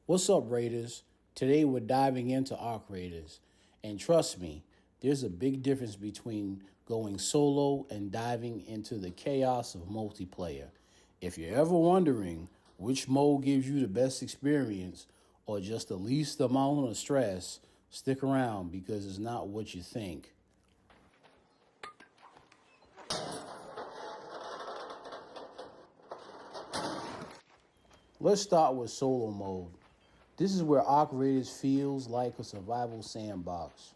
What's up, Raiders? Today we're diving into Arc Raiders. And trust me, there's a big difference between going solo and diving into the chaos of multiplayer. If you're ever wondering which mode gives you the best experience or just the least amount of stress, stick around because it's not what you think. Let's start with solo mode. This is where Arc Raiders feels like a survival sandbox.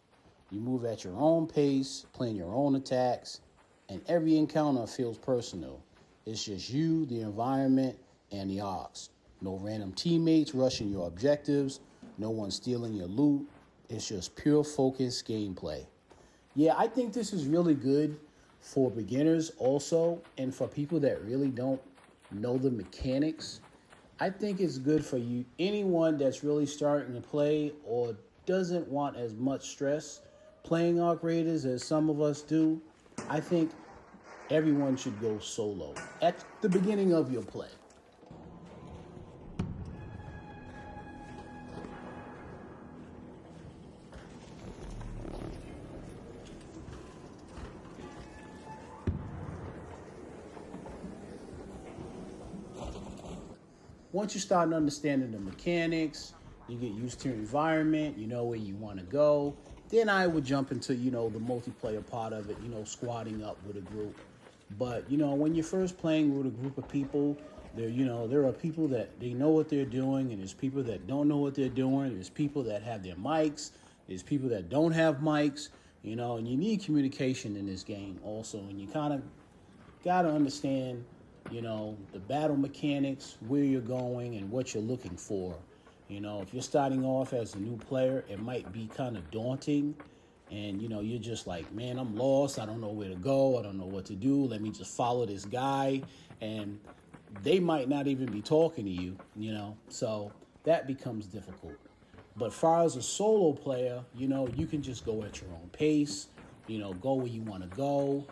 You move at your own pace, plan your own attacks, and every encounter feels personal. It's just you, the environment, and the Arcs. No random teammates rushing your objectives, no one stealing your loot. It's just pure focused gameplay. Yeah, I think this is really good for beginners also, and for people that really don't know the mechanics. I think it's good for you, anyone that's really starting to play or doesn't want as much stress playing Arc Raiders as some of us do. I think everyone should go solo at the beginning of your play. Once you start understanding the mechanics, you get used to your environment, you know where you want to go, then I would jump into, the multiplayer part of it, squatting up with a group. But, when you're first playing with a group of people, there are people that they know what they're doing, and there's people that don't know what they're doing. There's people that have their mics. There's people that don't have mics, and you need communication in this game also. And you kind of got to understand the battle mechanics, where you're going and what you're looking for. If you're starting off as a new player, it might be kind of daunting. And, you're just like, man, I'm lost. I don't know where to go. I don't know what to do. Let me just follow this guy. And they might not even be talking to you, So that becomes difficult. But far as a solo player, you can just go at your own pace, go where you want to go.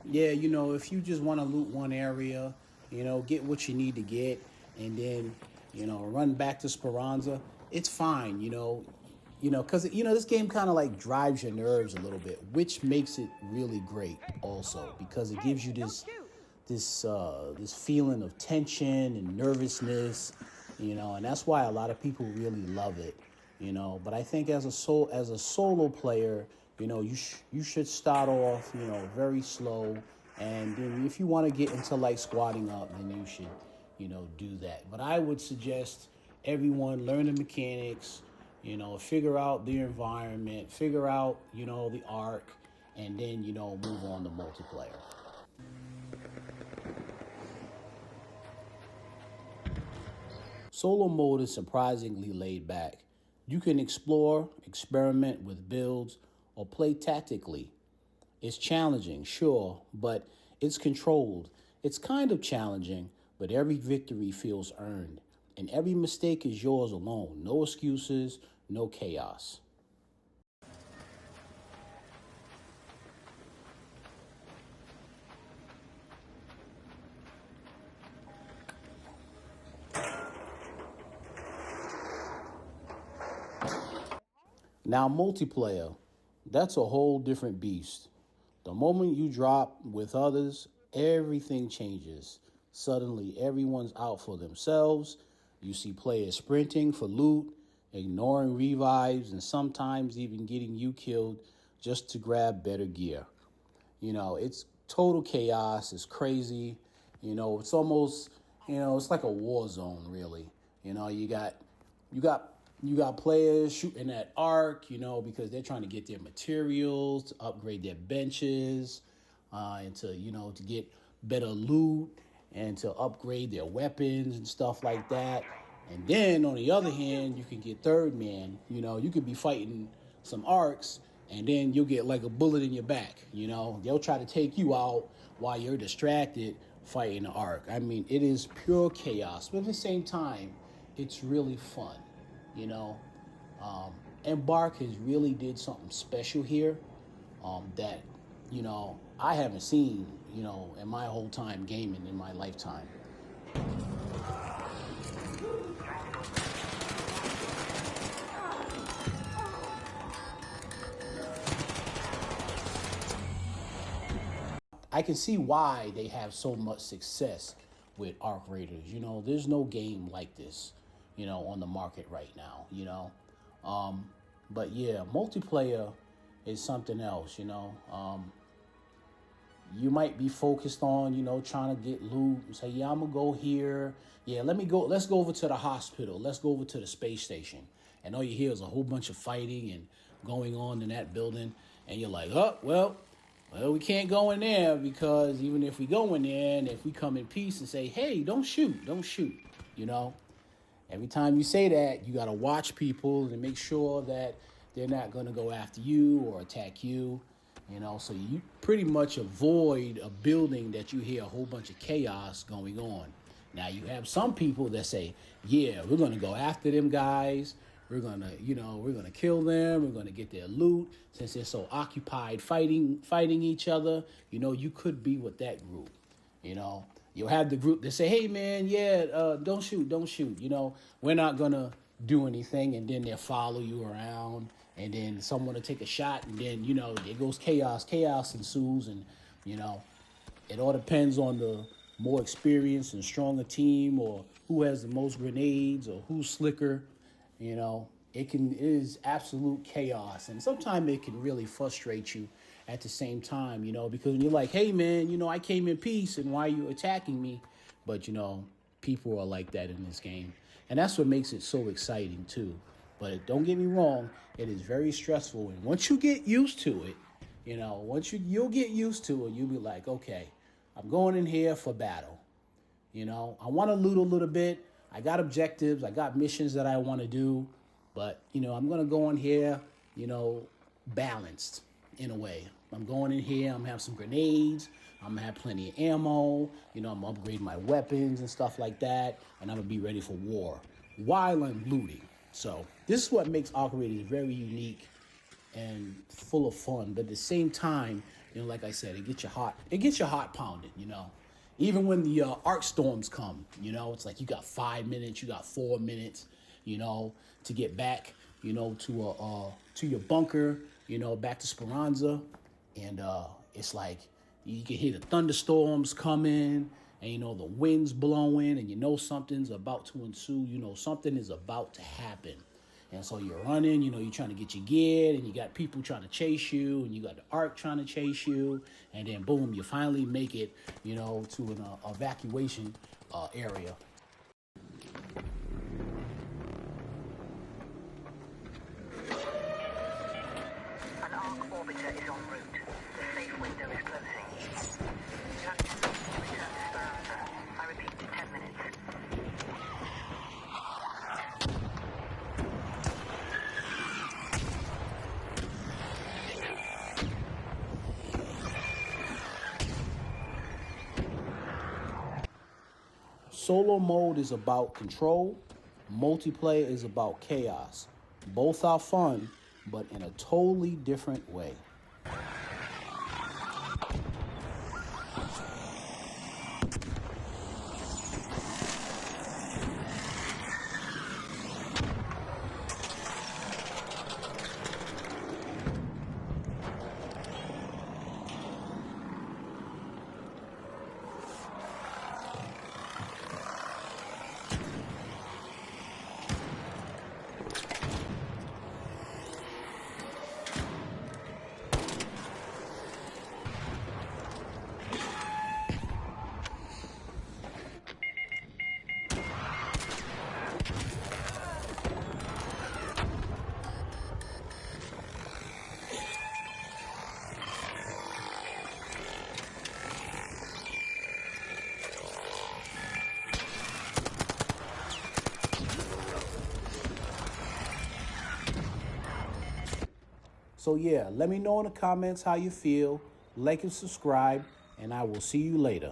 Yeah, if you just want to loot one area, get what you need to get, and then, run back to Speranza, it's fine, because, this game kind of like drives your nerves a little bit, which makes it really great also, because it gives you this feeling of tension and nervousness, and that's why a lot of people really love it, but I think as a solo player, you should start off, very slow. And then if you want to get into like squatting up, then you should, do that. But I would suggest everyone learn the mechanics, figure out the environment, figure out, the arc, and then, move on to multiplayer. Solo mode is surprisingly laid back. You can explore, experiment with builds, or play tactically. It's challenging, sure, but it's controlled. It's kind of challenging, but every victory feels earned. And every mistake is yours alone. No excuses, no chaos. Now, multiplayer, that's a whole different beast. The moment you drop with others, everything changes. Suddenly, everyone's out for themselves. You see players sprinting for loot, ignoring revives, and sometimes even getting you killed just to grab better gear. It's total chaos. It's crazy. It's almost, it's like a war zone, really. You got you got players shooting at arc, because they're trying to get their materials, to upgrade their benches, and to get better loot and to upgrade their weapons and stuff like that. And then on the other hand, you can get third man. You could be fighting some arcs and then you'll get like a bullet in your back. They'll try to take you out while you're distracted fighting the arc. I mean, it is pure chaos, but at the same time, it's really fun. you know. Embark has really did something special here that, I haven't seen, in my whole time gaming in my lifetime. I can see why they have so much success with Arc Raiders. You know, there's no game like this, you know, on the market right now, you know. But yeah, multiplayer is something else, you know. You might be focused on, you know, trying to get loot. Say, yeah, I'm gonna go here. Yeah, let's go over to the hospital. Let's go over to the space station. And all you hear is a whole bunch of fighting and going on in that building. And you're like, oh, well, we can't go in there, because even if we go in there and if we come in peace and say, hey, don't shoot, you know. Every time you say that, you got to watch people and make sure that they're not going to go after you or attack you, you know. So you pretty much avoid a building that you hear a whole bunch of chaos going on. Now, you have some people that say, yeah, we're going to go after them guys. We're going to, you know, we're going to kill them. We're going to get their loot. Since they're so occupied fighting each other, you know, you could be with that group, you know. You'll have the group that say, hey, man, yeah, don't shoot. You know, we're not going to do anything. And then they'll follow you around. And then someone will take a shot. And then, you know, there goes chaos. Chaos ensues. And, you know, it all depends on the more experienced and stronger team, or who has the most grenades, or who's slicker. You know, it is absolute chaos. And sometimes it can really frustrate you at the same time, you know, because you're like, hey, man, you know, I came in peace, and why are you attacking me? But, you know, people are like that in this game. And that's what makes it so exciting, too. But don't get me wrong, it is very stressful. And once you get used to it, you know, you'll get used to it, you'll be like, okay, I'm going in here for battle. You know, I want to loot a little bit. I got objectives. I got missions that I want to do. But, you know, I'm going to go in here, you know, balanced in a way. I'm going in here. I'm going to have some grenades. I'm going to have plenty of ammo. You know, I'm going to upgrade my weapons and stuff like that. And I'm going to be ready for war while I'm looting. So this is what makes Arc Raiders very unique and full of fun. But at the same time, you know, like I said, it gets your heart pounding, you know. Even when the arc storms come, you know, it's like you got 5 minutes, you got 4 minutes, you know, to get back, you know, to your bunker, you know, back to Speranza. And it's like you can hear the thunderstorms coming, and, you know, the wind's blowing, and you know something's about to ensue. You know, something is about to happen. And so you're running, you know, you're trying to get your gear, and you got people trying to chase you, and you got the Ark trying to chase you, and then boom, you finally make it, you know, to an evacuation area. An Ark orbiter is en route. The safe window is closing. You have 10 minutes to return to Speranza. I repeat, 10 minutes. Solo mode is about control. Multiplayer is about chaos. Both are fun, but in a totally different way. So yeah, let me know in the comments how you feel. Like and subscribe, and I will see you later.